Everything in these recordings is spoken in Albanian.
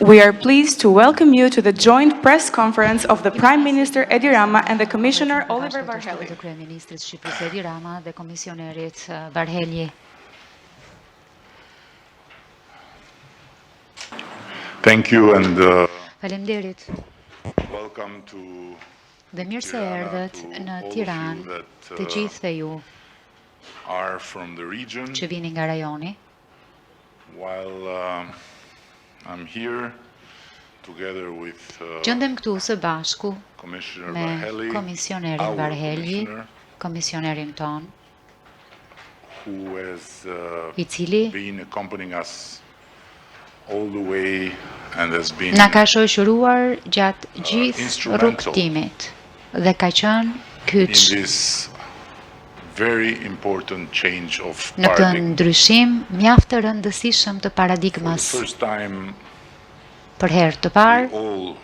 We are pleased to welcome you to the joint press conference of the Prime Minister Edi Rama and the Commissioner Olivér Várhelyi. Të kryeministrit Shqipërisë Edi Rama dhe Komisionerit Várhelyi. Thank you and Faleminderit. welcome to Dhe mirë se erdhët në Tiranë të gjithë ju are from the region. që vini nga rajoni. While I'm here together with Gjendem këtu së bashku Commissioner me Várhelyi, Komisionerin our Várhelyi, commissioner, Komisionerin ton, who has I cili been accompanying us all the way and has been na ka shoqëruar gjatë gjithë instrumental rrugtimit dhe ka qenë in kyç this very important change of në këtë paradigm. ndryshim mjaft të rëndësishëm të For the paradigmas. first time, Për herë të we parë, all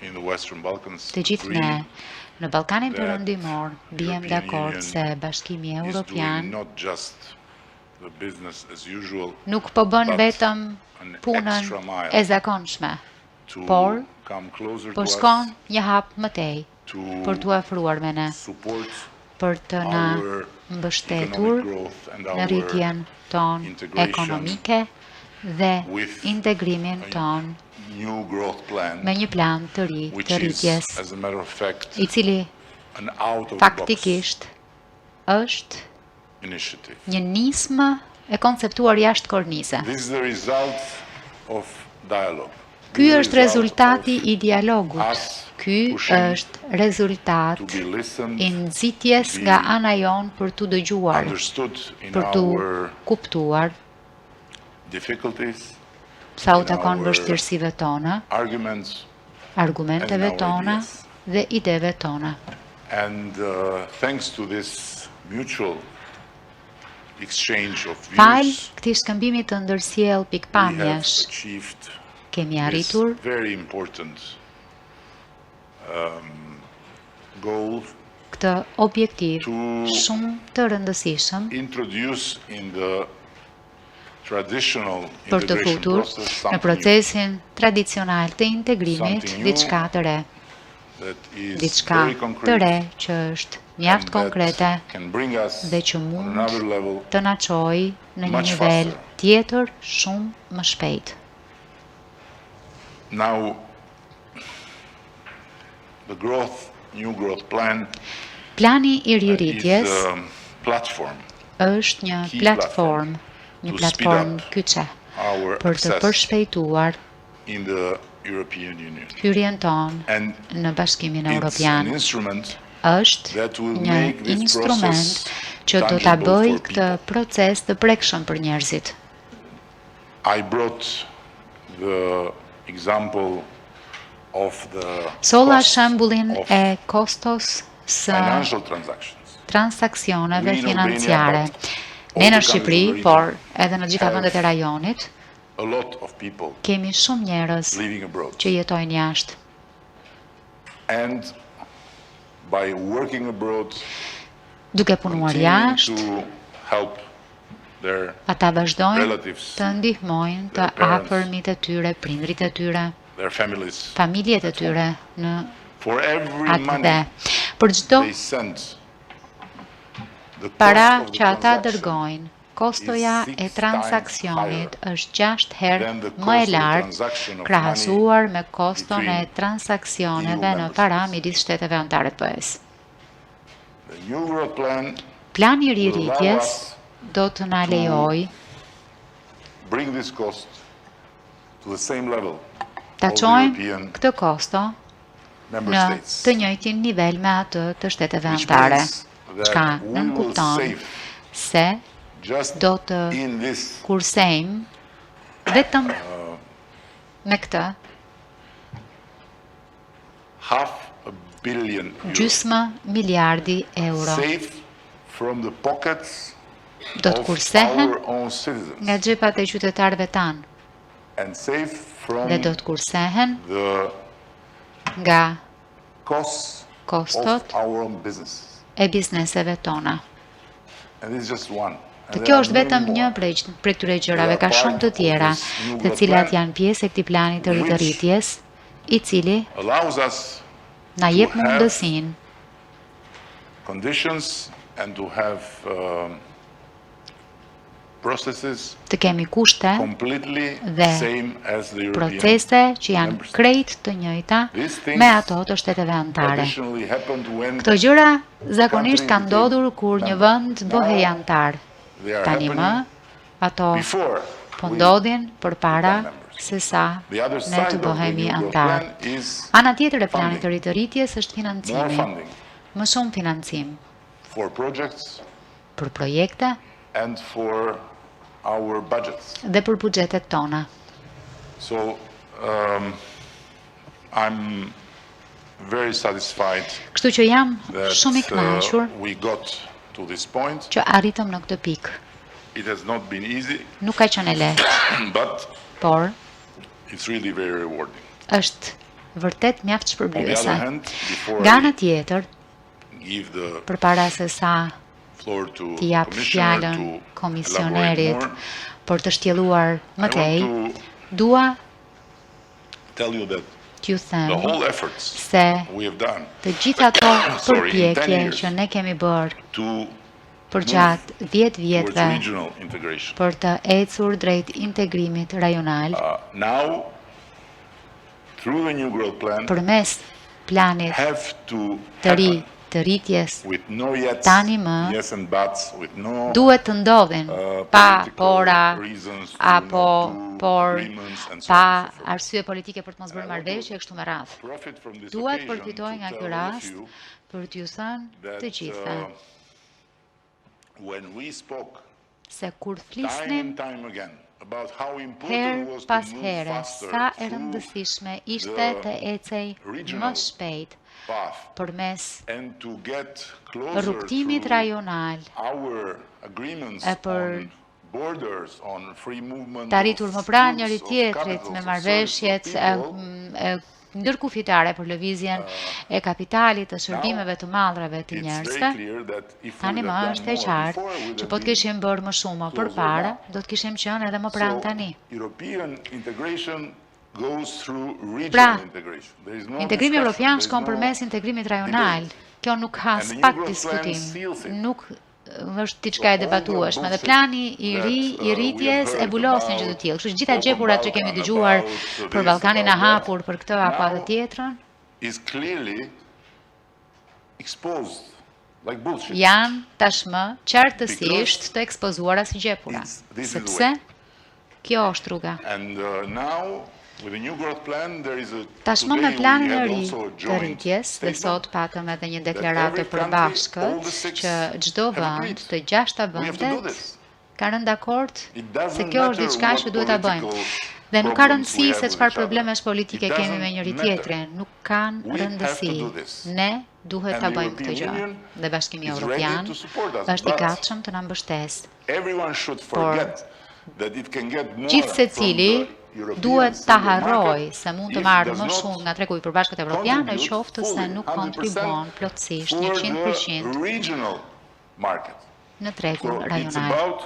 in the Western Balkans të gjithë agree ne në Ballkanin that Perëndimor bijem European dakord Union se Bashkimi is doing Evropian not just the business as usual nuk po bën but vetëm an punën extra mile e zakonshme, to por come closer po to shkon us, një hap më tej to për t'u afruar me ne, support për të na our mbështetur economic growth and në our rritjen ton integration ekonomike dhe with integrimin ton new growth plan, me një plan të ri which të is, rritjes, as a matter of fact, I cili an out-of-the-box faktikisht është initiative. një nismë e konceptuar jashtë kornize. This is the result of dialogue. Ky This is është the result rezultati of I dialogut. us Ky pushing është rezultat to be listened, I nxitjes to be nga ana jon për t'u dëgjuar, understood in për t'u our kuptuar difficulties, sa u in takon our vështirësive tona, arguments, argumenteve and in our tona ideas. dhe ideve tona. And thanks to this mutual exchange of Fal views, këtij shkëmbimi të ndërsjell we have pikpamjesh, achieved kemi this arritur very important goal këtë objektiv to shumë të rëndësishëm introduce in the traditional për të integration futur process në something procesin tradicional të integrimit Something new. diçka të re, that is diçka very të concrete re që është mjaft and konkrete that can bring us dhe që on mund another level të na çojë në një much nivel faster. tjetër shumë më shpejt. Now, the new growth plan Plani I is rirritjes a platform është një key platform, një to platform speed up kyçe our për të access përshpejtuar in the European Union. hyrjen tonë And në Bashkimin it's an Evropian. instrument Është that will një make this instrument process që do ta tangible bëjë for këtë people. proces të prekshëm për njerëzit. I brought the example of the Solla cost shembullin of e kostos së financial transactions. transaksioneve We in financiare. Albania, but Ne all në the countries of Shqipëri, the region por edhe në gjitha have vendet e rajonit, a lot of people kemi shumë njerëz living abroad. që jetojnë jashtë. And by working abroad, Duke punuar continuing jashtë, to help their ata vazhdojnë relatives, të ndihmojnë të their parents, afërmit e tyre, prindrit e tyre, their families, familjet e tyre në for every atë money dhe. Për çdo they send, the para cost of the që ata transaction dërgojnë, kostoja is e 6 transaksionit times është 6 herë than the më e cost of the lartë transaction of krahasuar me koston e between transaksioneve EU në member para states. midis shteteve anëtare të BE-s. The new growth plan Plani I will allow rirritjes us do të na lejojë bring this cost to the same level ta of the çojmë European këtë kosto member në states. të njëjtin nivel me atë të shteteve Which anëtare. means Çka that we nën will kupton save se just do të in this kursejmë vetëm me këtë €500 million gjysmë miliardi euro. saved from the pockets Do të of kursehen our own citizens nga xhepat e qytetarëve tanë and saved from dhe do të kursehen the nga costs kostot of our own businesses. e bizneseve tona. And this is just one Dhe kjo është vetëm një prej këtyre gjërave, ka shumë të tjera, të cilat janë pjesë e këtij plani të rritjes, i cili na jep mundësinë conditions and to have processes të kemi kushte completely dhe same as the European. procese që janë krejt të njëjta me ato të shteteve anëtare. Traditionally happened when Këto gjëra zakonisht kanë ndodhur kur një vend bëhej anëtar. they are Tani më happening ato before po we ndodhin përpara members. se sa The other ne side të of the bëhemi New Growth anëtar. Plan is Ana tjetër e planit të funding. rritjes është More financimi. funding Më shumë financim for projects për projekte and for our budgets. dhe për buxhetet tona. So I'm very satisfied Kështu që jam shumë i that kënaqur we got to this point. që arritëm në këtë pikë. It has not been easy, Nuk ka qenë e lehtë, but por it's really very rewarding. është vërtet mjaft On the shpërblyese. other hand, before Nga ana I tjetër, give the përpara se sa floor to t'i jap Commissioner fjalën to elaborate komisionerit more, për të shtjelluar më I tej, want to dua tell you that t'ju the them whole efforts se we have done të gjitha ato Sorry, in 10 përpjekje years. që ne kemi bërë to për gjatë 10 towards vjetëve regional integration. për të ecur drejt integrimit rajonal, Now, through the New Growth Plan, përmes planit have to të ri happen të rritjes, with no yets, Tani më, yes and buts, with no duhet të ndodhin pa political pora reasons to apo not do por agreements and so on pa and so forth. arsye politike për të mos bërë marrëveshje kështu me radhë. Profit from this Dua të occasion përfitoj to nga ky tell all of rast you për t'ju thënë that të gjitha when we spoke se kur time flisnim and time again about how important her was to pas move here faster sa e through rëndësishme ishte the të ecej më regional shpejt path përmes and to get closer rrugtimit to rajonal our agreements e për on borders, on free movement të arritur më pranë njëri of tjetrit capitals, me of marrëveshjet services, of people, ndërkufitare për lëvizjen e kapitalit të shërbimeve të madhrave të it's njerëzve. very clear that if we Tani would më have është done e more qartë before, we would që have po të been kishim bërë më shumë më closer përpara, now. do të kishim qenë edhe më pranë tani. European integration goes through regional Pra, integration. There is no Integrimi discussion, evropian there is shkon no përmes integrimit rajonal. Kjo nuk ka And the pak New Growth Plan diskutim. seals it. Nuk është diçka e debatueshme dhe plani i ri i rritjes e bulos një gjë të tillë. Kështu që gjitha gjepurat që kemi dëgjuar për Ballkanin e hapur, për këtë apo atë tjetrën, is clearly exposed like bullshit. janë tashmë qartësisht të ekspozuara si gjepura. This is the Sepse way. kjo është rruga. And now with the New Growth Plan there is a Tashmë me today we planin e had ri also a të joint rritjes dhe statement sot patëm edhe një that deklaratë every të country, përbashkët all the six që çdo have vend, agreed. të 6 We have to do vendet this. ka rënë dakord It se doesn't kjo është matter diçka what që duhet ta bëjmë. political Dhe nuk ka problems rëndësi we have se with çfarë each other. problemesh politike It kemi me doesn't njëri matter. tjetrin, nuk kanë We have to rëndësi. do this. Ne duhet And ta the bëjmë këtë European gjë. Union Dhe Bashkimi is Evropian ready to support us, është i but gatshëm të na mbështesë. everyone should forget that it can get more Gjithë se from cili the European duhet ta single harroj market se mund të if marrë does më not shumë nga tregu i përbashkët evropian në contribute qoftë se fully, nuk 100% kontribuon plotësisht for the 100% regional market. në tregun So it's rajonal. about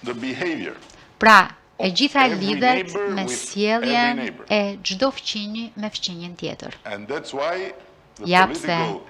the behavior. Pra, e gjitha every lidhet neighbor me with sjelljen every neighbor. e çdo fqinji me fqinjin tjetër. And that's why the Jap political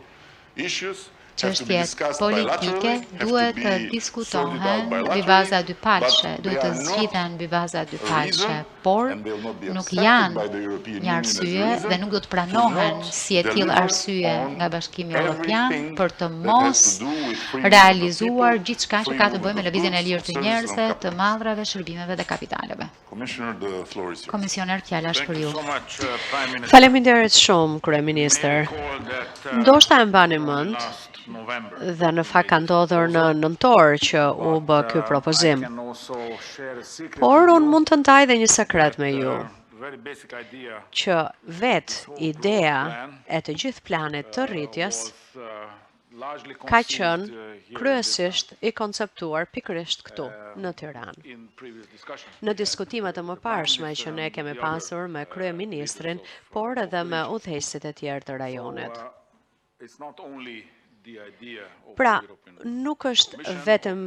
issues have to be Çështjet discussed politike bilaterally, have to duhet be të sorted diskutohen out mbi bilaterally, baza dypalëshe, but duhet they të are not zgjidhen mbi baza a dypalëshe, reason, por and they will not be nuk accepted janë by the European një Union as a arsye reason dhe nuk do të to pranohen not si e tillë deliver arsye on nga Bashkimi Evropian everything për të that mos has to do with free movement of realizuar people, gjithçka që free ka të bëjë movement me of lëvizjen e goods, lirë të services and njerëzve, të capital. madhrave, shërbimeve dhe kapitaleve. Commissioner, the floor is yours. Komisioner, fjala është për ju. Faleminderit shumë, Kryeministër. Ndoshta e mbani mend dhe në fakt ka ndodhur në nëntor që u bë ky propozim. Por unë mund të ndaj dhe një sekret me ju, që ideja e të gjithë planit të rritjes ka qenë kryesisht i konceptuar pikërisht këtu, në Tiranë. Në diskutimet e mëparshme që ne kemi pasur me kryeministrin, por edhe me udhëheqësit e tjerë të rajonit. Pra, nuk është vetëm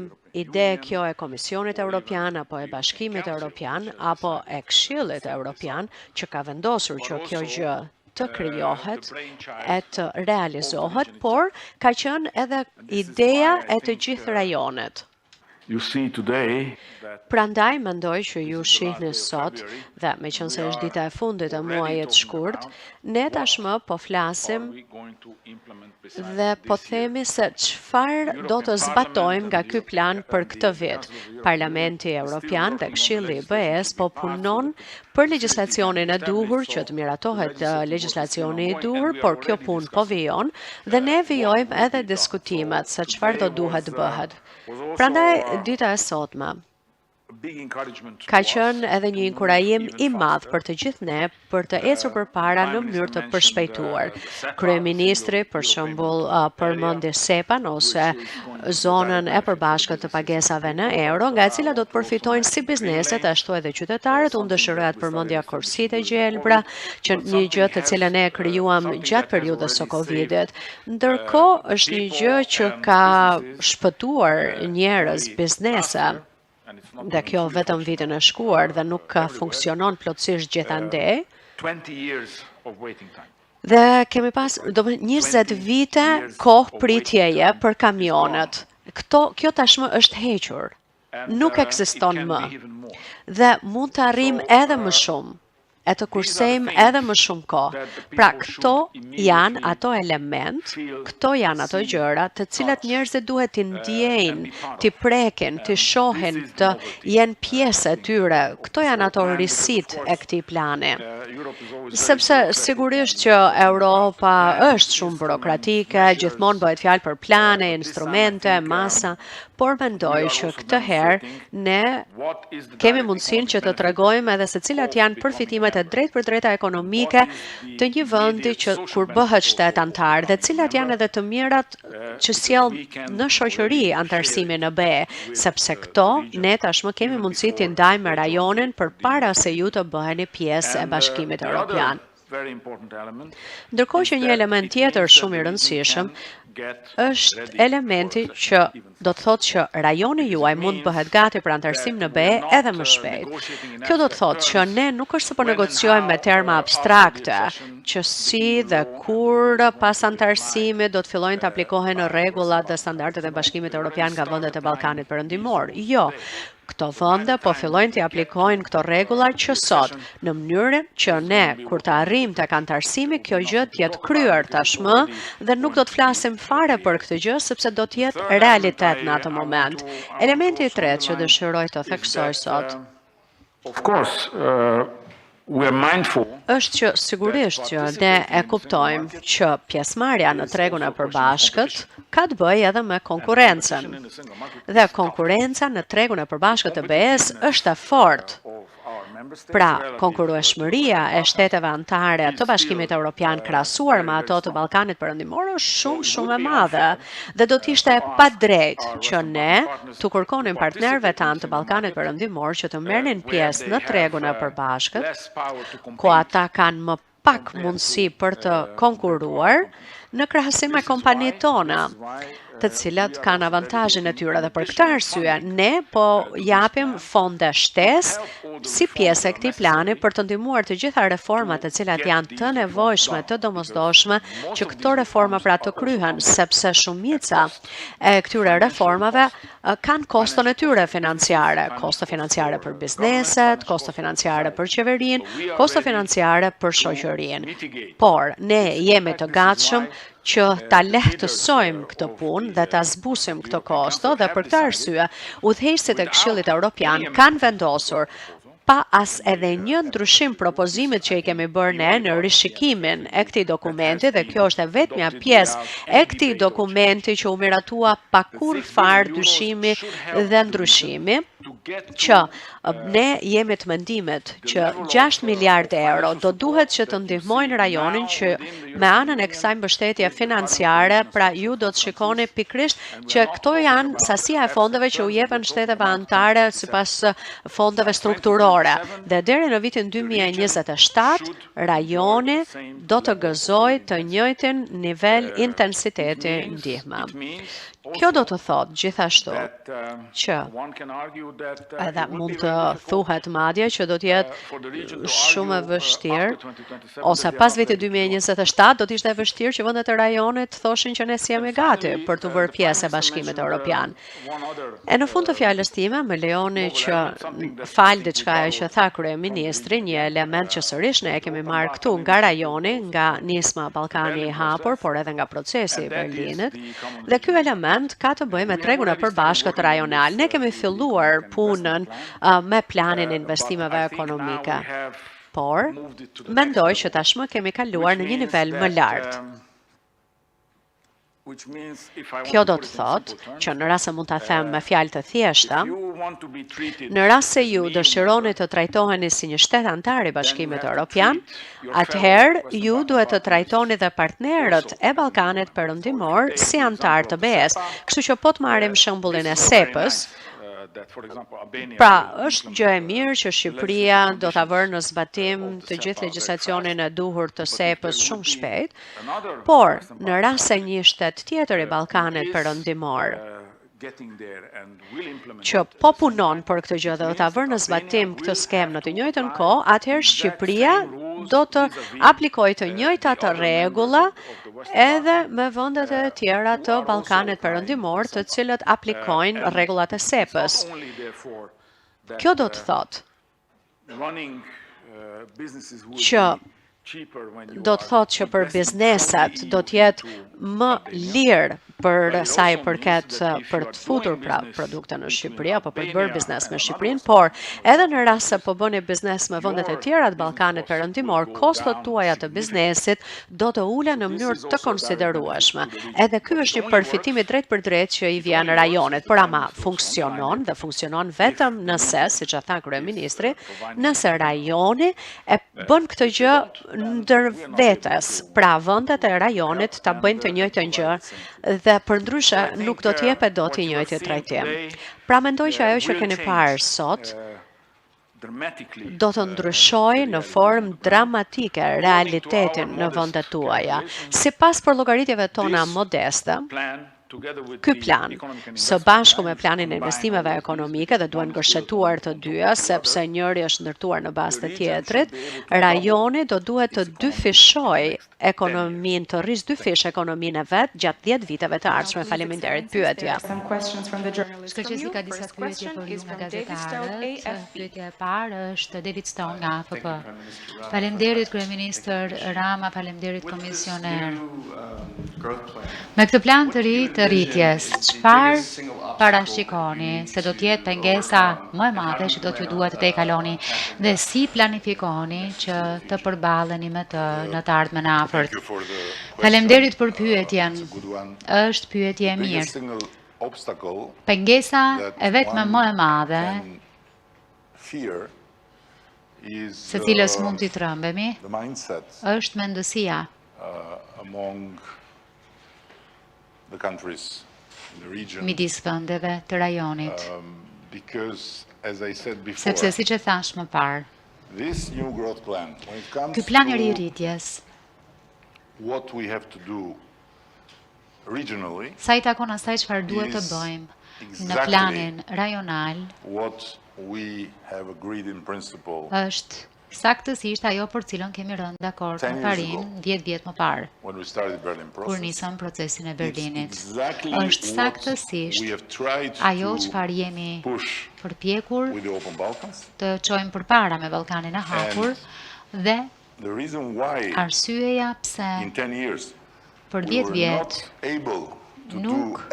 ide kjo e Komisionit Evropian apo e Bashkimit Evropian apo e Këshillit Evropian që ka vendosur që kjo gjë të krijohet e të realizohet, por ka qenë edhe ideja e të gjithë rajonet. You see today Prandaj mendoj që ju shihni sot, dhe me qënë se është dita e fundit e muajit shkurt, ne tashmë po flasim dhe po themi se çfarë do të zbatojmë nga ky plan për këtë vit. Parlamenti Evropian dhe Këshilli i BE-s po punon për legjislacionin e duhur që të miratohet legjislacioni i duhur, por kjo punë po vijon dhe ne vijojmë edhe diskutimet se çfarë do duhet bëhet. Prandaj dita e sotme ka qenë edhe një inkurajim i madh për të gjithë ne për të ecur përpara në mënyrë të përshpejtuar. Kryeministri, për shembull, përmendi SEPA-n ose zonën e përbashkët të pagesave në euro, nga e cila do të përfitojnë si bizneset ashtu edhe qytetarët. Unë dëshiroja të përmendja kursitë e gjelbra, që një gjë të cilën ne krijuam gjatë periudhës së Covidit. Ndërkohë është një gjë që ka shpëtuar njerëz, biznese. Dhe kjo vetëm vitin e shkuar dhe nuk funksionon plotësisht gjithandej. Dhe kemi pas 20 vite kohë pritjeje për kamionet. Kjo tashmë është hequr. Nuk ekziston më. Dhe mund të arrijmë edhe më shumë. E të kursejmë edhe më shumë kohë. Pra, këto janë ato element, këto janë ato gjëra të cilat njerëzit duhet t'i ndjejnë, t'i prekin, t'i shohin, të jenë pjesë e tyre. Këto janë ato risit e këtij plani. Sepse sigurisht që Europa është shumë burokratike, gjithmonë bëhet fjalë për plane, instrumente, masa, por mendoj që këtë herë ne kemi mundësinë që të tregojmë edhe se cilat janë përfitimet e drejt për drejta ekonomike të një vendi që kur bëhet shtet antar dhe cilat janë edhe të mirat që sjell në shoqëri antarësimi në BE, sepse këto ne tashmë kemi mundësi t'i ndajmë me rajonin përpara se ju të bëheni pjesë e Bashkimit Evropian. Ndërkohë që një element tjetër shumë i rëndësishëm është elementi që do të thotë që rajoni juaj mund bëhet gati për antarësim në BE edhe më shpejt. Kjo do të thotë që ne nuk është se po negociojmë me terma abstrakte, që si dhe kur pas antarësimit do të fillojnë të aplikohen rregullat dhe standardet e Bashkimit Evropian nga vendet e Ballkanit Perëndimor. Jo. Këto vende po fillojnë të aplikojnë këto rregulla që sot, në mënyrën që ne, kur të arrijmë tek antarësimi, kjo gjë të jetë kryer tashmë dhe nuk do të flasim fare për këtë gjë, sepse do të jetë realitet në atë moment. Elementi i tretë që dëshiroj të theksoj sot është që sigurisht që ne e kuptojmë që pjesëmarrja në tregun e përbashkët ka të bëjë edhe me konkurrencën. Dhe konkurenca në tregun e përbashkët të BE-s është e fortë. Pra, konkurrueshmëria e shteteve anëtare të Bashkimit Evropian krahasuar me ato të Ballkanit Perëndimor është shumë e madhe dhe do të ishte padrejtë që ne të kërkonim partnerëve tanë të Ballkanit Perëndimor që të merrnin pjesë në tregun e përbashkët, ku ata kanë më pak mundësi për të konkurruar në krahasim me kompanitë tona, të cilat kanë avantazhin e tyre dhe për këtë arsye ne po japim fonde shtesë si pjesë e këtij plani për të ndihmuar të gjitha reformat të cilat janë të nevojshme, të domosdoshme që këto reforma pra të kryhen, sepse shumica e këtyre reformave kanë koston e tyre financiare, kosto financiare për bizneset, kosto financiare për qeverinë, kosto financiare për shoqërinë. Por ne jemi të gatshëm që ta lehtësojmë këtë punë dhe ta zbusim këtë kosto dhe për këtë arsye udhëheqësit e Këshillit Evropian kanë vendosur pa as edhe një ndryshim propozimit që i kemi bërë ne në rishikimin e këtij dokumenti dhe kjo është e vetmja pjesë e këtij dokumenti që u miratua pa kurrë farë dyshimi dhe ndryshimi. që ne jemi të mendimit që 6 miliard euro do duhet që të ndihmojnë rajonin që me anën e kësaj mbështetje financiare, pra ju do të shikoni pikrisht që këto janë sasia e fondeve që u jepen shteteve anëtare sipas fondeve strukturore. Dhe deri në vitin 2027 rajoni do të gëzojë të njëjtin nivel intensiteti ndihme. Kjo do të thotë gjithashtu që edhe mund të thuhet madje që do të jetë shumë e vështirë, ose pas vitit 2027 do të ishte e vështirë që vendet e rajonit thoshin që ne si jemi gati për të bërë pjesë e Bashkimit Evropian. E në fund të fjalës time, më lejoni që fal diçka që tha kryeministri, një element që sërish ne e kemi marrë këtu nga rajoni, nga nisma Ballkani i hapur, por edhe nga procesi i Berlinit, dhe ky element ka të bëjë me tregun e përbashkët rajonal. Ne kemi filluar punën me planin e investimeve ekonomike, por mendoj që tashmë kemi kaluar në një nivel më lartë. Kjo do të thotë që në rast se mund ta them me fjalë të thjeshta, në rast se ju dëshironi të trajtoheni si një shtet antar i Bashkimit Evropian, atëherë ju duhet të trajtoni dhe partnerët e Ballkanit Perëndimor si antar të BE-s. Kështu që po të marrim shembullin e SEP-s, pra është gjë e mirë që Shqipëria do ta vërë në zbatim të gjithë legjislacionin e duhur të SEP-s shumë shpejt, por në rast se një shtet tjetër i Ballkanit Perëndimor që po punon për këtë gjë dhe do ta vërë në zbatim këtë skemë në të njëjtën kohë, atëherë Shqipëria do të aplikojë të njëjtat rregulla edhe me vendet e tjera të Ballkanit Perëndimor, të cilët aplikojnë rregullat e SEP-s. Kjo do të thotë që për bizneset do të jetë më lirë për sa i përket për të futur pra produkte në Shqipëri apo për të bërë biznes me Shqipërinë, por edhe në rast se po bëni biznes me vendet e tjera të Ballkanit Perëndimor, kostot tuaja të biznesit do të ulen në mënyrë të konsiderueshme. Edhe ky është një përfitim i drejt për drejt që i vjen rajonit, por ama funksionon dhe funksionon vetëm nëse, siç e tha kryeministri, nëse rajoni e bën këtë gjë ndër vetes, pra vendet e rajonit ta bëjnë të njëjtën gjë dhe përndryshe nuk do të jepet dot i njëjti trajtim. Pra mendoj që ajo që keni parë sot do të ndryshojë në formë dramatike realitetin në vendet tuaja. Sipas llogaritjeve tona modeste, ky plan, së bashku me planin e investimeve ekonomike dhe duhen ngërshetuar të dyja, sepse njëri është ndërtuar në bazë të tjetrit, rajoni do duhet të dyfishojë ekonominë, të rrisë dyfish ekonominë e vet gjatë 10 viteve të ardhshme. Faleminderit. Pyetja. Shkëlqyesi ka disa pyetje për ju nga gazetarët. Pyetja e parë është David Stone nga AFP. Faleminderit kryeministër Rama, faleminderit komisioner. Me këtë plan të ri të rritjes, çfarë parashikoni se do të jetë pengesa më e madhe që do t'ju duhet të kaloni dhe si planifikoni që të përballeni me të në të ardhmen e afërt? Faleminderit për pyetjen. Është pyetje e mirë. Pengesa e vetme më e madhe se cilës mund t'i trembemi është mendësia midis vendeve të rajonit. Sepse siç e thash më parë, ky plan i rritjes, sa i takon asaj çfarë duhet të bëjmë në planin rajonal, është saktësisht ajo për cilën kemi rënë dakord në Parim 10 vjet më parë, kur nisëm procesin e Berlinit. Është saktësisht ajo çfarë jemi përpjekur të çojmë përpara me Ballkanin e hapur dhe arsyeja pse për 10 vjet nuk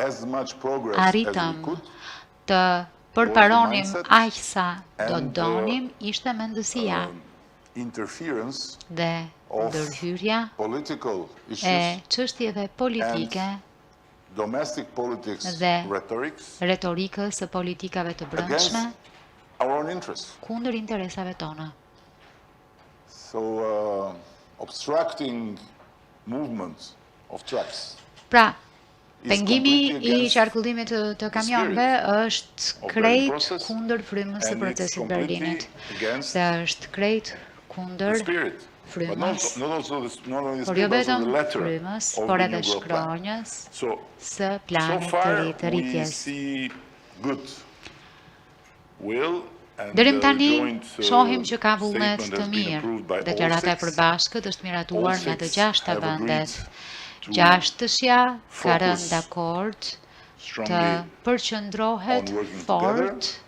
arritëm të përparonim aq sa do donim ishte mendësia dhe ndërhyrja e çështjeve politike domestic politics dhe rhetorics retorikës së politikave të brendshme against our own interests. kundër interesave tona. So, obstructing movement of trucks Pra, is pengimi completely i against qarkullimit të kamionëve është of krejt Berlin process, kundër frymës së and it's procesit completely Berlinit. against Dhe është krejt the kundër spirit. But frymës, not only the por jo spirit, but also vetëm the letter frymës, of por the edhe New Growth Plan. shkronjës So së planit të far ri të we rritjes. see good will and Deri the tani joint shohim që ka vullnet statement të has been mirë. approved by all Deklarata e six. përbashkët është miratuar All nga të six gjashta have agreed vendet. to Gjashtësja ka rënë focus dakord të strongly përqendrohet on working fort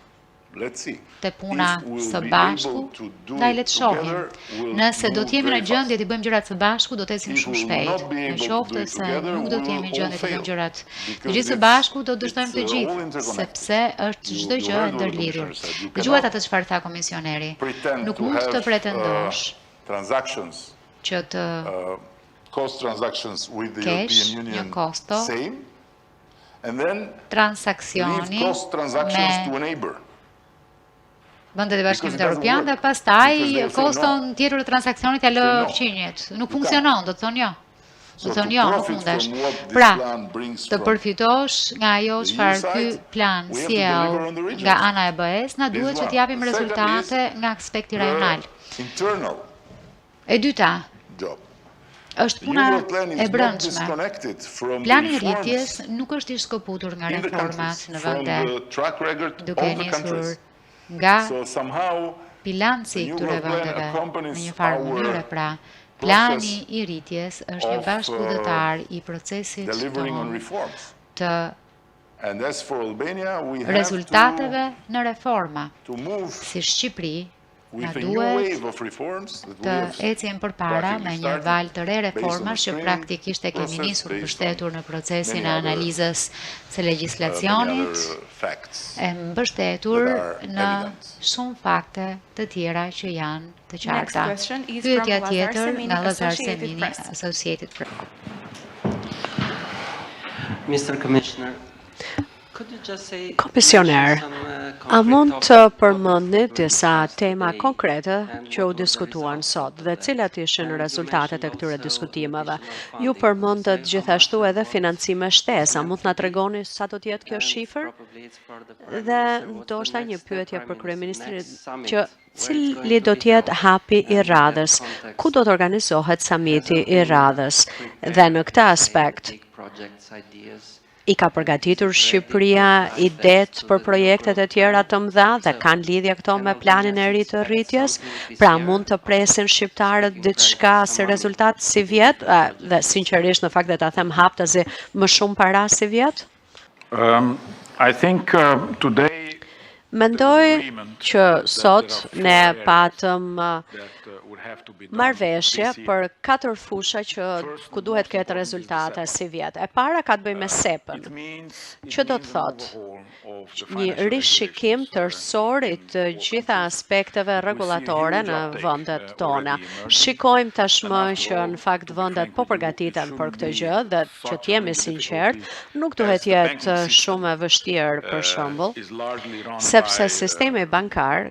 Let's see. te puna If we'll së be bashku, able to do ndaj it le të shohim. together, we'll Nëse do move të jemi në very gjendje fast. të bëjmë gjërat së bashku, do të ecim If shumë we'll shpejt. not be Në able to qoftë do it se together, nuk do të we jemi në will gjendje all të bëjmë fail. gjërat të Because gjithë së it's- bashku, do të dështojmë të it's, all gjithë, interconnected. sepse është çdo You gjë heard e what the ndërlidhur. commissioner said. You Dëgjuat cannot atë çfarë tha komisioneri. Pretend Nuk to mund të have pretendosh transactions, që të cost transactions with the kesh European një Union kosto same, and then leave transaksioni cost transactions to me a neighbor. vendet e Bashkimit Because it doesn't Evropian dhe work. pastaj Because they say koston no. tjetër të transaksionit e lë Say no. fqinjet. Nuk You funksionon, do të thonë jo. So Do të to thonë jo, nuk profit mundesh. from what this Pra, plan brings të from përfitosh nga ajo the çfarë EU ky side, plan we have to sjell deliver on the regions. nga ana e BE-s, na This duhet is që one. të japim The second rezultate is nga aspekti rajonal. the internal E dyta, job. është The puna New Growth Plan e is not brendshme. disconnected from the Plani i reforms rritjes nuk është i shkëputur nga in the reformat countries, në from vende, the track record duke of the nisur countries. nga So somehow bilanci i the New këtyre Growth Plan vendeve në accompanies një farë our mënyre, pra process plani i rritjes është një of, bashkëdhëtar i procesit delivering on tonë reforms. të And as for Albania, we have rezultateve në reforma. to move Si Shqipëri, na with a new duhet wave of reforms that we të have ecim përpara me practically një started, val të re based on reformash the që screening praktikisht e kemi process, nisur based mbështetur në procesin many e other, analizës së many legjislacionit, other facts. e mbështetur that are në evident. shumë fakte të tjera që janë të Next qarta. question is Pyetja from Lazar tjetër Semini, nga Lazar Associated Semini, Press. Associated Press. Mr. Commissioner, could you just say Komisioner, mention some, a mund concrete të topics përmendni that were disa discussed tema today konkrete and që u what were the diskutuan results sot of dhe that? cilat ishin And you rezultatet e mentioned këtyre also diskutimeve. additional Ju funding. përmendët Could you say gjithashtu how much edhe it was? financime shtesa. Mund të na tregoni sa do të jetë kjo And shifër? probably it's for the Prime Dhe Minister, what's the ndoshta një next step, pyetje Prime për kryeministrin Minister, next summit, që where it's cili going do to të be jetë held? hapi i And in that radhës? context, Ku do të organizohet samiti has i been radhës? prepared, Dhe në këtë say, aspekt, big projects, ideas, i ka përgatitur Shqipëria idet për projektet e tjera të mëdha dhe kanë lidhje këto me planin e ri të rritjes? Pra mund të presin shqiptarët diçka si rezultat si vjet? Dhe sinqerisht në fakt dhe ta them haptazi më shumë para si vjet? I think today Mendoj që sot ne patëm marrëveshje për 4 fusha ku duhet ketë rezultate si vjet. E para ka të bëjë me SEP-ën, që do të thotë një rishikim tërësor i të gjitha aspekteve rregullatore në vendet tona. Shikojmë tashmë që në fakt vendet po përgatiten për këtë gjë dhe që të jemi sinqert, nuk duhet jetë shumë e vështirë për shembull, sepse sistemi bankar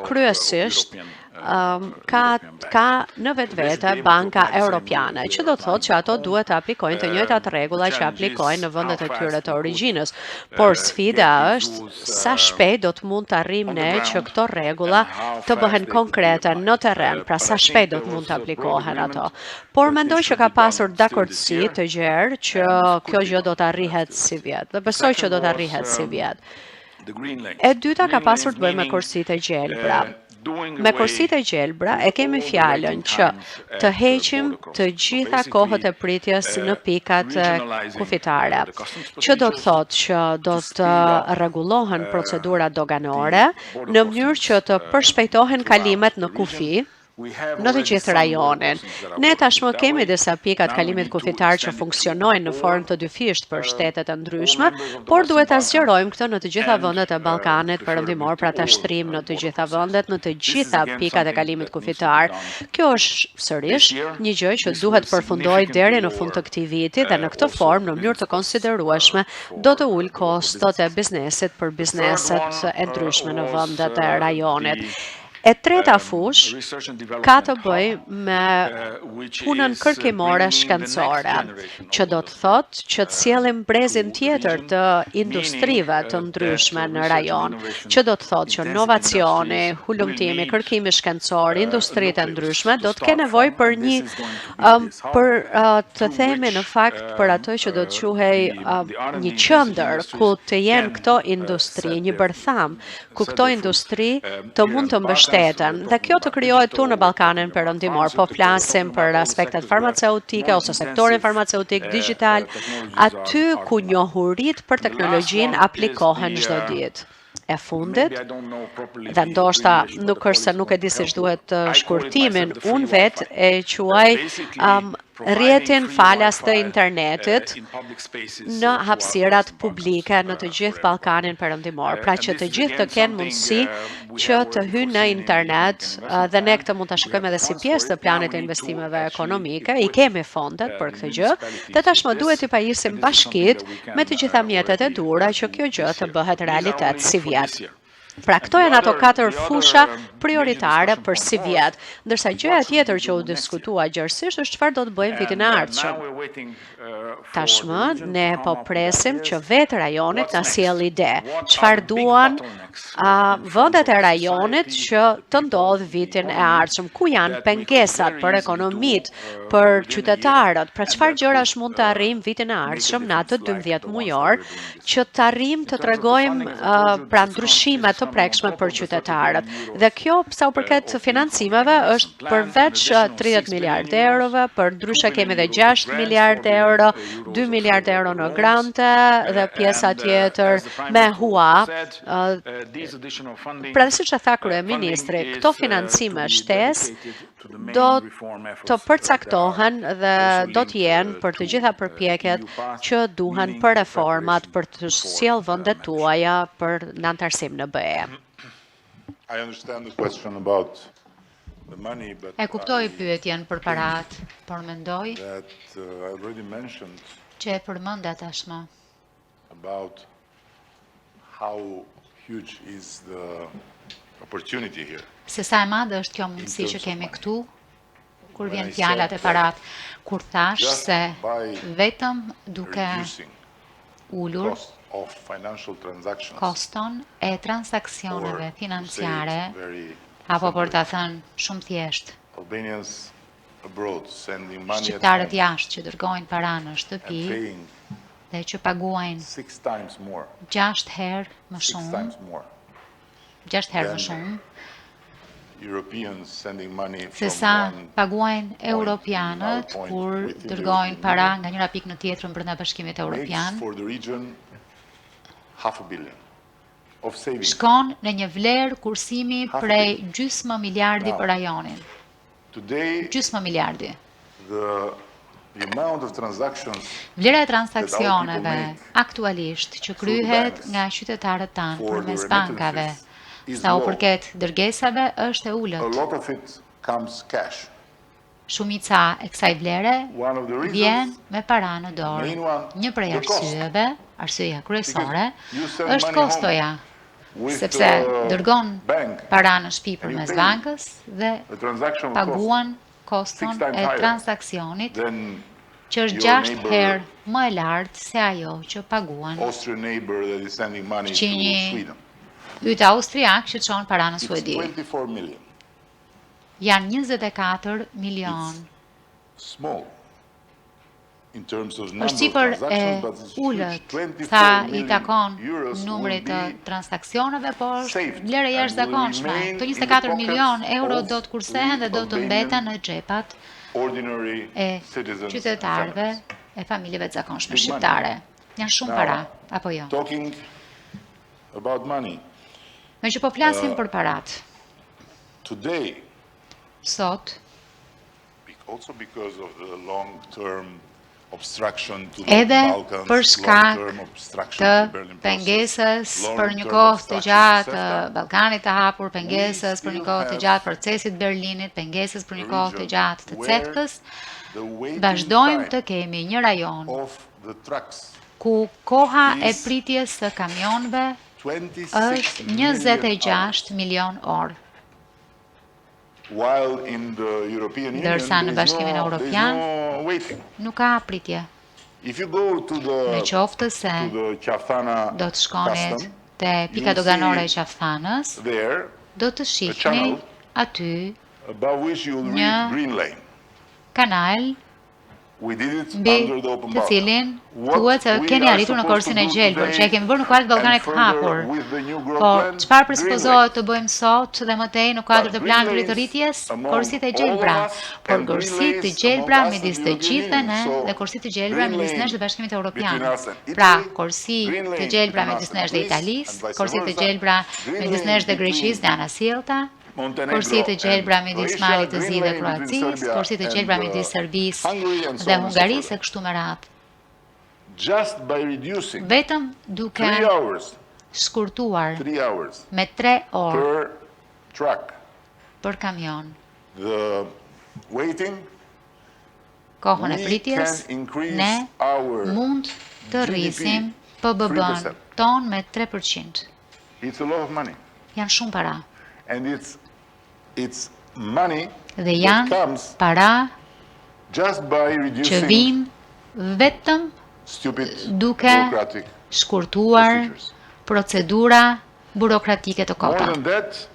kryesisht ka në vetvete banka europiane, që do të thotë që ato duhet të aplikojnë të njëjtat rregulla që aplikojnë në vendet e tyre të origjinës. Por sfida është sa shpejt do të mund të arrijmë ne që këto rregulla të bëhen konkrete në terren, pra sa shpejt do të mund të aplikohen ato. Por mendoj që ka pasur dakordsi të gjerë që kjo gjë do të arrihet si vjet, dhe besoj që do të arrihet si vjet. E dyta ka pasur të bëjë me kursitë e gjelbra. Me kursitë e gjelbra e kemi fjalën që të heqim të gjitha kohët e pritjes në pikat kufitare, që do të thotë që do të rregullohen procedurat doganore në mënyrë që të përshpejtohen kalimet në kufi në të gjithë rajonin. Ne tashmë kemi disa pika të kalimit kufitar që funksionojnë në formë të dyfisht për shtetet e ndryshme, por duhet ta zgjerojmë këtë në të gjitha vendet e Ballkanit Perëndimor, pra ta shtrim në të gjitha vendet, në të gjitha pikat e kalimit kufitar. Kjo është sërish një gjë që duhet përfundoj deri në fund të këtij viti dhe në këtë formë në mënyrë të konsiderueshme do të ulë kostot e biznesit për bizneset e ndryshme në vendet e rajonit. E treta fush ka të bëj me punën kërkimore shkencore, që do të thotë që të sjellim brezin tjetër të industrive të ndryshme në rajon, që do të thotë që inovacioni, hulumtimi, kërkimi shkencor, industritë e ndryshme do të kenë nevojë për për të themi në fakt për ato që do të quhej një qendër ku të jenë këto industri, një bërtham ku këto industri të mund të mbështeten. Dhe kjo të krijohet tu në Ballkanin Perëndimor, po flasim për aspektet farmaceutike ose sektorin farmaceutik digital, aty ku njohuritë për teknologjinë aplikohen çdo ditë. E fundit, dhe ndoshta nuk është se nuk e di si duhet shkurtimin, unë vetë e quaj rrjetin falas të internetit në hapësirat publike në të gjithë Ballkanin Perëndimor, pra që të gjithë të kenë mundësi që të hyjnë në internet dhe ne këtë mund ta shikojmë edhe si pjesë të planit të investimeve ekonomike, i kemi fondet për këtë gjë, dhe tashmë duhet të pajisim bashkisht me të gjitha mjetet e duhura që kjo gjë të bëhet realitet si vjet. Pra këto janë ato 4 fusha prioritare për si vjet, ndërsa gjëja tjetër që u diskutua gjërësisht është çfarë do të bëjmë vitin e ardhshëm. Tashmë ne po presim që vetë rajonit na sjell ide, çfarë duan vendet e rajonit që të ndodh vitin e ardhshëm, ku janë pengesat për ekonomitë, për qytetarët, pra çfarë gjërash mund të arrijmë vitin e ardhshëm në atë 12 mujor, që të arrijmë të tregojmë pra ndryshimet të prekshme për qytetarët. Dhe kjo, sa u përket financimeve, është përveç 30 miliardë eurove, për ndryshe kemi dhe 6 miliardë euro, 2 miliardë euro në grante dhe pjesa tjetër me hua. Pra siç e tha kryeministri, këto financime shtesë do të përcaktohen dhe do të jenë për të gjitha përpjekjet që duhen për reformat për të sjellë vendet tuaja për në antarësim në BE. E kuptoj pyetjen për parat, por mendoj që e përmenda tashmë se sa e madhe është kjo mundësi që kemi këtu, kur vjen fjalat e parat, kur thash se vetëm duke ulur koston e transaksioneve financiare, apo për ta thënë shumë thjesht, shqiptarët jashtë që dërgojnë para në shtëpi dhe që paguajnë 6 herë më shumë, 6 herë më shumë, se sa paguajnë europianët kur dërgojnë para nga njëra pikë në tjetrën brenda Bashkimit Evropian, shkon në një vlerë kursimi prej gjysmë miliardi për rajonin. Gjysmë miliardi. Vlera e transaksioneve aktualisht që kryhet nga qytetarët tanë përmes bankave, sa u përket dërgesave është e ulët. Shumica e kësaj vlere vjen me para në dorë. Një prej arsyeve, arsyeja kryesore, është kostoja, sepse dërgon para në shtëpi përmes bankës dhe paguan koston e transaksionit që është 6 herë më e lartë se ajo që paguan fqinji yt austriak që çon para në Suedi. Janë 24 milion. Është sipër e ulët, sa i takon numrit të transaksioneve, por është vlerë jashtëzakonshme. Këto 24 milion euro do të kursehen dhe do të mbeten në xhepat e qytetarëve e familjeve të zakonshme shqiptare. Janë shumë para, apo jo? Me që po flasim për parat. sot, also because of the long-term obstruction to the edhe Balkans, për shkak long-term obstruction të to the Berlin pengesës process, për një long-term kohë të obstruction gjatë to të CEFTA, Ballkanit të hapur, pengesës për një kohë të gjatë procesit Berlinit, pengesës për një kohë të gjatë të CEFTA-s, the waiting vazhdojmë time të kemi një rajon of the trucks ku koha e is pritjes së kamionëve 26 është million 26 milion orë. While in the European Union, Ndërsa në there is Bashkimin no Evropian waiting. nuk ka pritje. If you go to Në qoftë se to the Qaftana do të shkonit custom, te pika you doganore e see Qaftanës, there do të shihni channel aty above which you will një read green lane. kanal We did it mbi under the open të Balkan. cilin What thuhet se we keni are arritur në supposed korsin to e do gjelbër, today që e kemi bërë në kuadër të Ballkanit të and hapur. further with the new growth Por plan, çfarë green presuppozohet lane. të bëjmë sot dhe më tej në kuadër të But planit të green rritërritjes, lanes among korsit e all gjelbra, of us por and green korsit të lanes gjelbra among us midis and të the European gjithëve ne Union. So, dhe korsit të gjelbra green midis lane nesh dhe Bashkimit Evropian. between us and Italy, Pra, korsi green të lane gjelbra between midis us and nesh dhe Greece, Italisë, and vice korsit të versa, gjelbra green midis lane nesh dhe between Greqisë dhe Anasjellta, Montenegro korsi të gjelbra and midis Croatia, Malit të green Zi dhe lane between Kroacisë, Serbia korsi të gjelbra and, midis Serbisë Hungary and so dhe on and so Hungarisë forth. e kështu me radhë. Just by reducing Vetëm duke 3 hours shkurtuar 3 hours me 3 orë per truck për kamion the waiting, kohën e we pritjes, can increase ne our mund të GDP rrisim PBB-n 3%. ton me 3%. It's a lot of money. Janë shumë para. And it's money Dhe that janë comes para just by që reducing vinë vetëm stupid duke bureaucratic shkurtuar procedures. procedura burokratike të More kota. than that,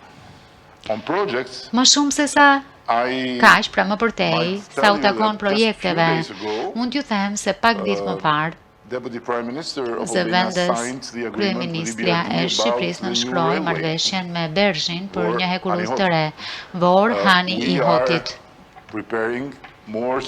on projects, Më shumë se sa I kaq, pra më përtej, might sa tell u you takon that just projekteve, few days ago, mund t'ju them se pak ditë më parë, Deputy Prime Minister of Zëvendës Albania signed the agreement with kryeministrja EBRD e about Shqipërisë the new nënshkroi railway. marrëveshjen me Berzhin për Vor një hekuruz Hani të re, Vor Hani We i are Hotit. preparing more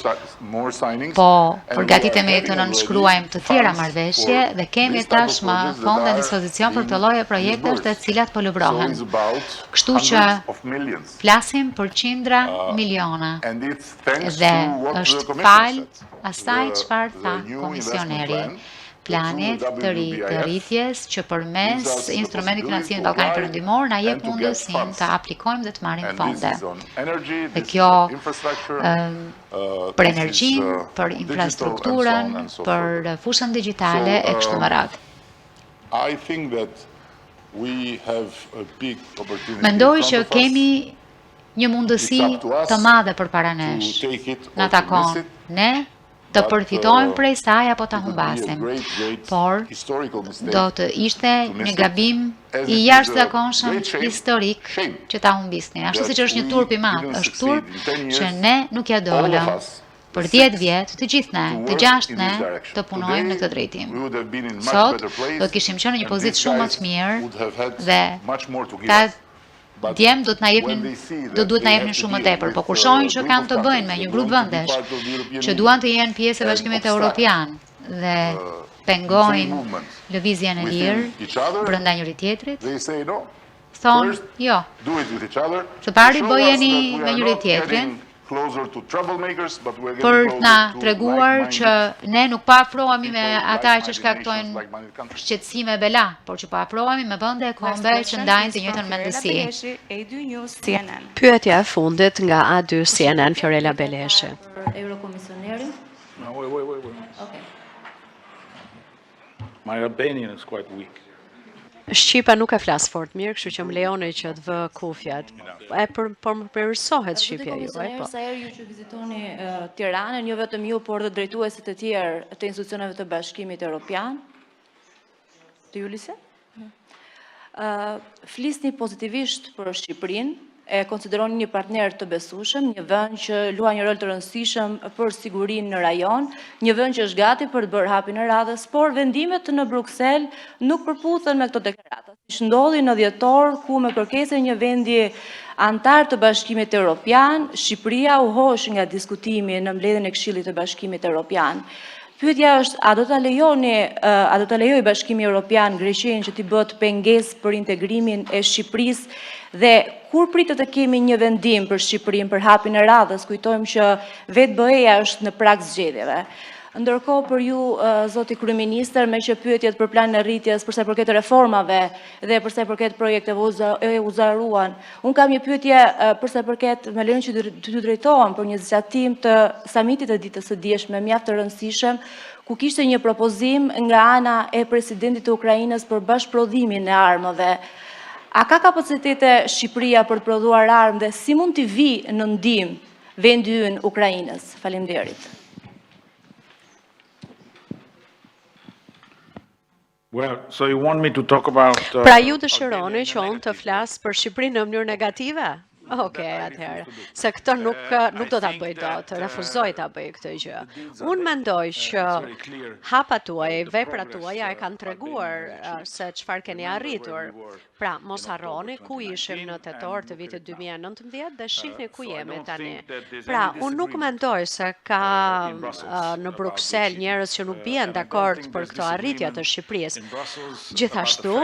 signings. Po, and we përgatitemi are të having nënshkruajmë të already tjera funds marrëveshje for dhe kemi this type of tashmë projects that fonde në are dispozicion për të being lloje projektesh të disbursed. cilat po So lëvrohen. it's about Kështu që hundreds of millions. flasim për qindra miliona. And it's thanks Dhe to what the është Commission fal said. asaj çfarë tha The new Komisioneri, investment plan, planit të ri të WBIF, rritjes që përmes gives us the instrumentit possibility financimit to ballkanit apply perëndimor na jep and to get mundësinë funds. të aplikojmë dhe të marrim And fonde. this is on energy, Dhe this kjo, is on infrastructure, për this is, energjinë, për digital infrastrukturën, and so on and so për forth. fushën digjitale So, e kështu me radhë. I think that we have a big opportunity Mendoj in që front of us kemi një mundësi It's up to us të madhe përpara to nesh. take it Na or to miss takon it. ne të But, përfitojmë prej saj apo ta It would be a humbasim. great Por historical mistake do të ishte to miss një it, gabim as i it is jashtëzakonshëm a great shame historik që ta humbisnin. Ashtu that siç është një we turp i madh, didn't është succeed turp in 10 years, që ne nuk ja all dolëm. of us, Për the 10 six, vjet, të gjithë ne, to të work gjashtë in ne, this direction. të punojmë në këtë Today, drejtim. we would have been in much Sot, better place, do të kishim qenë në një and pozitë these shumë më guys të mirë would have had dhe much more to give ta us. But djem do të na jepnin, when they see do that duhet na they jepnin have to shumë më deal tepër, with po kur a shohin që group kanë of të bëjnë countries me një that grup want to be vendesh part of the European që Union duan të jenë pjesë e and Bashkimit obstruct Evropian dhe free pengojnë movement lëvizjen e within lirë each other, brenda njëri tjetrit, they say no. thonë First, jo. do it with each other. Së pari to show bëjeni us that we me are njëri not tjetrin, getting closer to troublemakers, but we're getting për closer na to treguar që like-minded ne nuk pa afrohemi me people, ata që like-minded shkaktojnë nations, like-minded countries. shqetësime bela, por që pa afrohemi me vende e kombe që ndajnë të njëjtën mendësi. A2 News CNN. Pyetja e fundit nga A2 CNN Fiorella Beleshi. Eurokomisionerin. No, wait. Okay. My Albanian is quite weak. Shqipa nuk e flas fort mirë, kështu që më lejoni që të vë kufjat. Por më përmirësohet shqipja juaj, Komisioner, po. sa herë ju që vizitoni Tiranën, jo vetëm ju, por dhe drejtuesit e tjerë të institucioneve të Bashkimit Evropian. Të ju lise? Flisni pozitivisht për Shqipërinë, e konsideroni një partner të besueshëm, një vend që luan një rol të rëndësishëm për sigurinë në rajon, një vend që është gati për të bërë hapin e radhës, por vendimet në Bruksel nuk përputhen me këto deklarata. Siç ndodhi në dhjetor, ku me kërkesën një vendi antar të Bashkimit Evropian, Shqipëria u hosh nga diskutimi në mbledhjen e Këshillit të Bashkimit Evropian. Pyetja është, a do ta lejojë Bashkimi Evropian Greqinë që t'i bëhet pengesë për integrimin e Shqipërisë dhe kur pritet të kemi një vendim për Shqipërinë për hapjen e radhës, kujtojmë që vetë BE-ja është në prag zgjedhjeve. Ndërkohë për ju, zoti kryeministër, me që pyetjet për planin e rritjes përsa i përket reformave dhe përsa i përket projekteve u zgjaruan, unë kam një pyetje përsa i përket me lejen që të drejtohem për një zgjatim të samitit të ditës së dieshme mjaft të rëndësishëm, ku kishte një propozim nga ana e presidentit të Ukrainës për bashkëprodhimin e armëve. A ka kapacitete Shqipëria për të prodhuar armë dhe si mund t'i vi në ndihmë vendi ynë Ukrainës? Faleminderit. Well, so you want me to talk about... Pra ju dëshironi që unë të flas për Shqipërinë në mënyrë negative? Okej, atëherë, se këtë nuk do ta bëj dot, refuzoj ta bëj këtë gjë. Unë mendoj që hapat tuaj, veprat tuaja e kanë treguar se çfarë keni arritur. Pra, mos harroni ku ishim në tetor të vitit 2019 dhe shihni ku jemi tani. Pra, unë nuk mendoj se ka në Bruksel njerëz që nuk bien dakord për këto arritje të Shqipërisë. Gjithashtu,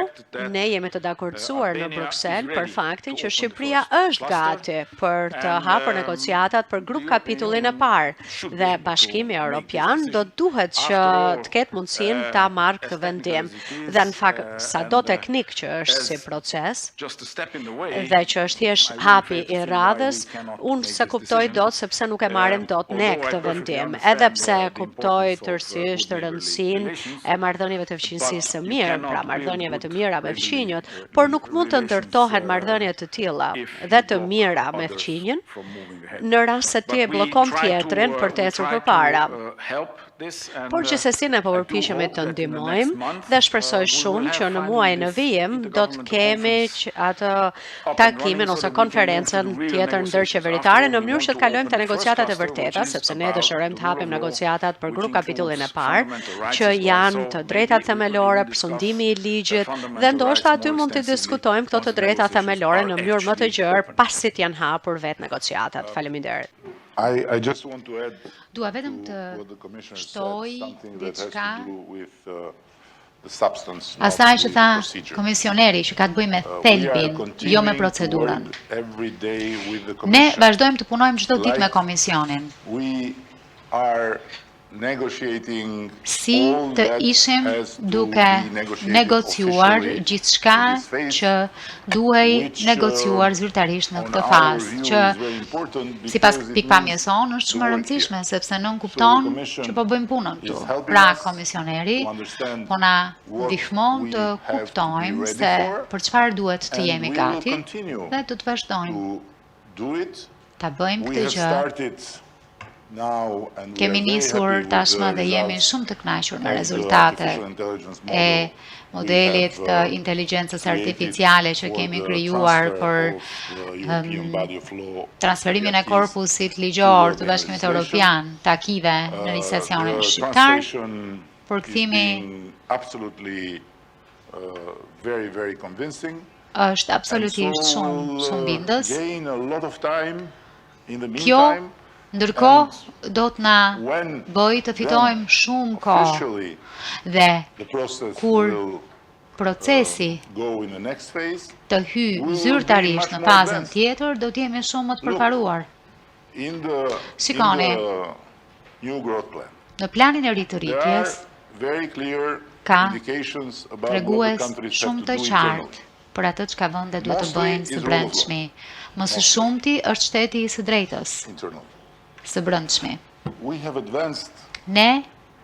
ne jemi të dakordsuar në Bruksel për faktin që Shqipëria është gati për të hapur negociatat për grup kapitullin e parë dhe Bashkimi Evropian do duhet që të ketë mundësinë ta marrë këtë vendim. Dhe në fakt sado teknik që është si proces dhe që është thjesht hapi i radhës, unë se kuptoj dot sepse nuk e marrim dot ne këtë vendim, edhe pse kuptoj tërësisht rëndësinë e marrëdhënieve të fqinjësisë së mirë, pra marrëdhënieve të mira me fqinjët, por nuk mund të ndërtohen marrëdhënie të tilla dhe të mira me fqinjën në rast se ti e bllokon tjetrin për të ecur përpara. Por që se si ne po përpiqemi të ndihmojmë dhe shpresoj shumë që në muajin e vijim do të kemi atë takimin ose konferencën tjetër ndërqeveritare në mënyrë që të kalojmë te negociatat e vërteta, sepse ne dëshirojmë të hapim negociatat për grup kapitullin e parë, që janë të drejtat themelore, përfundimi i ligjit dhe ndoshta aty mund të diskutojmë këto të drejta themelore në mënyrë më të gjerë pasi të janë hapur vetë negociatat. Faleminderit. I just want to add Dua vetëm të what the commissioner said, shtoj something that has diçka to do with the substance, not asaj që with tha the procedure. komisioneri që ka të bëjë me We are thelbin, jo me continuing to procedurën. work every day with the Ne commission. vazhdojmë të punojmë çdo ditë me komisionin. We are negotiating Si all të that ishim has to duke be negotiated negociuar officially gjithçka in this phase, që duhej which, negociuar zyrtarisht në on këtë our fazë, view që is very important sipas because it pikpamjes means sonë është shumë e to work rëndësishme here. sepse nën So kupton the Commission që po bëjmë punën is këtu. helping Pra us komisioneri to understand po na what ndihmon we të have to be kuptojmë ready se for, për çfarë duhet të and jemi we will gati continue dhe do të vazhdojmë to do it. ta bëjmë We këtë have gjë. started now and we Kemi are very nisur happy with tashmë the dhe jemi results shumë të kënaqur me of the rezultatet artificial intelligence e model. modelit We të have, inteligjencës created artificiale që for kemi the krijuar transfer për of the European body of law transferimin e activities korpusit ligjor to the të Bashkimit organization. Evropian, takive në legislacionin The shqiptar. translation Përkthimi is being absolutely very, very convincing. është And absolutisht so shumë we'll, bindës. gain a lot of time in the Kjo meantime. ndërkohë do të na When bëj të fitojmë then shumë kohë officially dhe the process kur will procesi go in the next phase, të hy we will zyrtarisht be në much more fazën advanced. tjetër, do të jemi shumë më të Look, përparuar. in the Shikoni. new growth plan. Në planin e ri të There are rritjes very clear ka indications about what the tregues countries have shumë to të do qartë internally. për atë çka vendet duhet të Mostly bëjnë is së rule of brendshmi. Më së shumti është shteti i së drejtës, Internally. së brendshmi. We have advanced Ne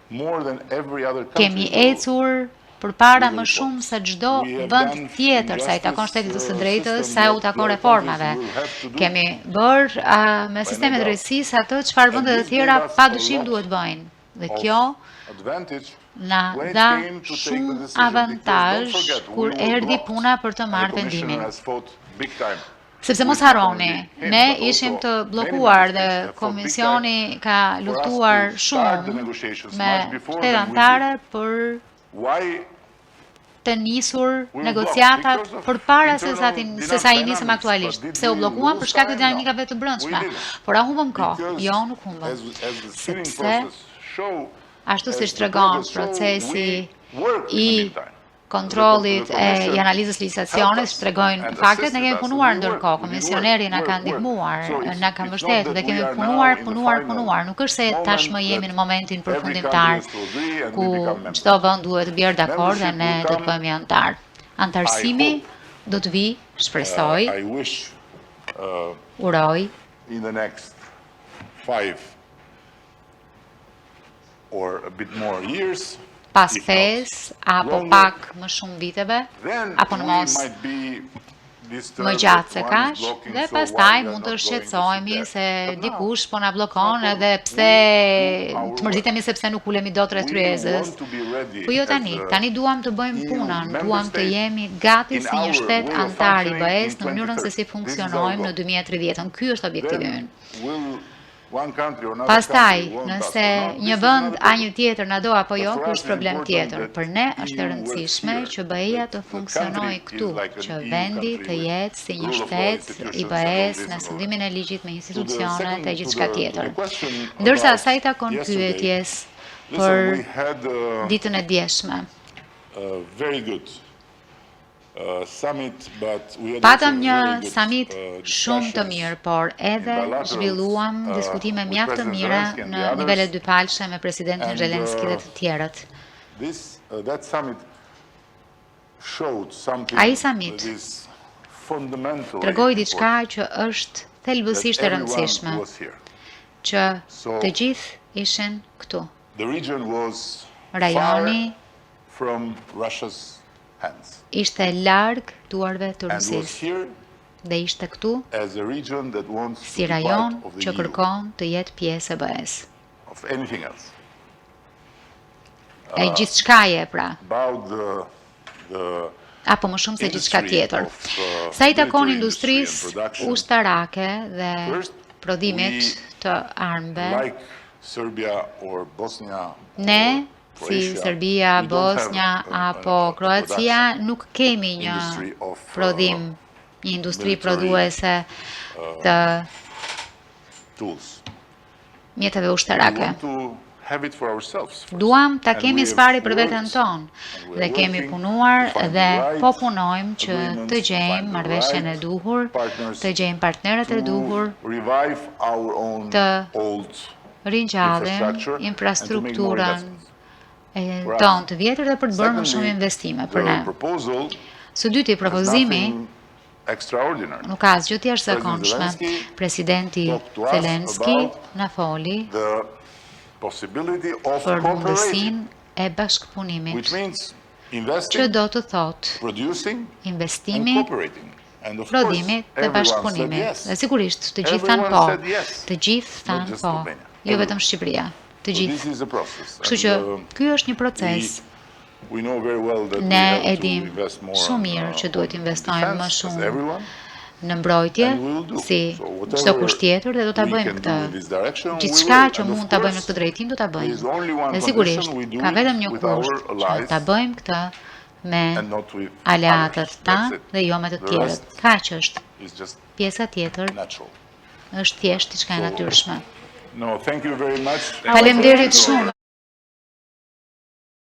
more than every other country. kemi in the world. ecur përpara We më will shumë se çdo We have vend done tjetër sa i takon injustice, shtetit të së drejtës, system sa u what takon the reformave. countries will have to do. Kemi bërë me sistemin e doubt. drejtësisë atë çfarë vendet e this tjera gave us pa a dyshim lot duhet bëjnë. Dhe of kjo advantage na when it dha came to take the shumë decision, avantazh because don't forget, kur we were erdhi blocked, puna për të and marrë the commissioner vendimin. has fought big time. Sepse mos with not harroni, only him, ne but ishim also të many bllokuar member dhe states have fought big komisioni time ka for us luftuar to start the shumë negotiations me much before shtetë than we anëtare did. për Why të nisur were negociatat blocked? Because of përpara se internal sa i nisëm dynamics, aktualisht. but did Pse u we bllokuan lose për shkak të time? dinamikave të brendshme. We didn't. Por a humbëm kohë? Because Jo, nuk humbëm. as the Syrian Sepse process show, ashtu as siç the tregon progress show, procesi we worked in the i meantime. kontrollit e analizës licitacionit tregojnë faktet, ne kemi punuar ndërkohë, komisioneri na ka ndihmuar, na ka mbështetur dhe kemi punuar. Nuk është se tashmë jemi në momentin përfundimtar ku çdo vend duhet të bjerë dakord dhe ne do të bëhemi antar. Antarësimi do të vi, shpresoj, I wish uroj, in the next 5 or a bit more years, pas if not 5 apo longer, pak më shumë viteve, then apo në we mos might be disturbed më gjatë se that one is kaq, blocking, dhe so pastaj why we are mund të not going to shqetësohemi see se that. But now, dikush po na bllokon edhe pse të mërzitemi sepse nuk ulemi dot rreth ryezës. Po jo tani duam të bëjmë punën, duam të jemi gati si një shtet antar i BE-s në mënyrën se si funksionojmë në 2030. Ky është objektivi ynë. Pastaj, nëse një vend a një tjetër na do apo jo, ky është problem tjetër. Për ne është e rëndësishme që BE-ja të funksionojë këtu, që vendi të jetë si një shtet i BE-s në sundimin e ligjit me institucionet e gjithçka tjetër. Ndërsa sa i takon pyetjes për ditën e djeshme. Patëm një summit shumë të mirë, por edhe zhvilluam diskutime mjaft të mira në nivele dypalshe me presidentin Zelenski dhe të tjerët. Ai summit tregoi diçka që është thelbësisht e rëndësishme, që të gjithë ishin këtu. Rajoni ishte larg duarve të Rusisë dhe ishte këtu si rajon që kërkon të jetë pjesë e BE-s. E gjithçkaje pra. Apo më shumë se gjithçka tjetër. Sa i takon industrisë ushtarake dhe prodhimit të armëve, ne si Serbia, Bosnia apo Kroacia nuk kemi një prodhim, një industri prodhuese të mjeteve ushtarake. Duam ta kemi sfari për veten tonë dhe kemi punuar dhe po punojmë që të gjejmë marrëveshjen e duhur, të gjejmë partnerët e duhur, të ringjallim infrastrukturën tonë të vjetër dhe për të bërë më shumë investime për ne. Së dyti, propozimi nuk ka asgjë të jashtëzakonshme. Presidenti Zelenski na foli për mundësinë e bashkëpunimit, që do të thotë investimi, prodhimi dhe bashkëpunimi. Dhe sigurisht, të gjithë thanë po, të gjithë thanë po, jo vetëm Shqipëria. Të gjithë. Kështu që ky është një proces. Ne e dim shumë mirë që duhet investojmë më shumë në mbrojtje, si çdo kusht tjetër, dhe do ta bëjmë këtë. Gjithçka që mund ta bëjmë në këtë drejtim do ta bëjmë. Dhe sigurisht, ka vetëm një kusht që ta bëjmë këtë me aleatët tanë dhe jo me të tjerët. Kaq është. Pjesa tjetër është thjesht diçka e natyrshme. No, thank you very much. Faleminderit shumë.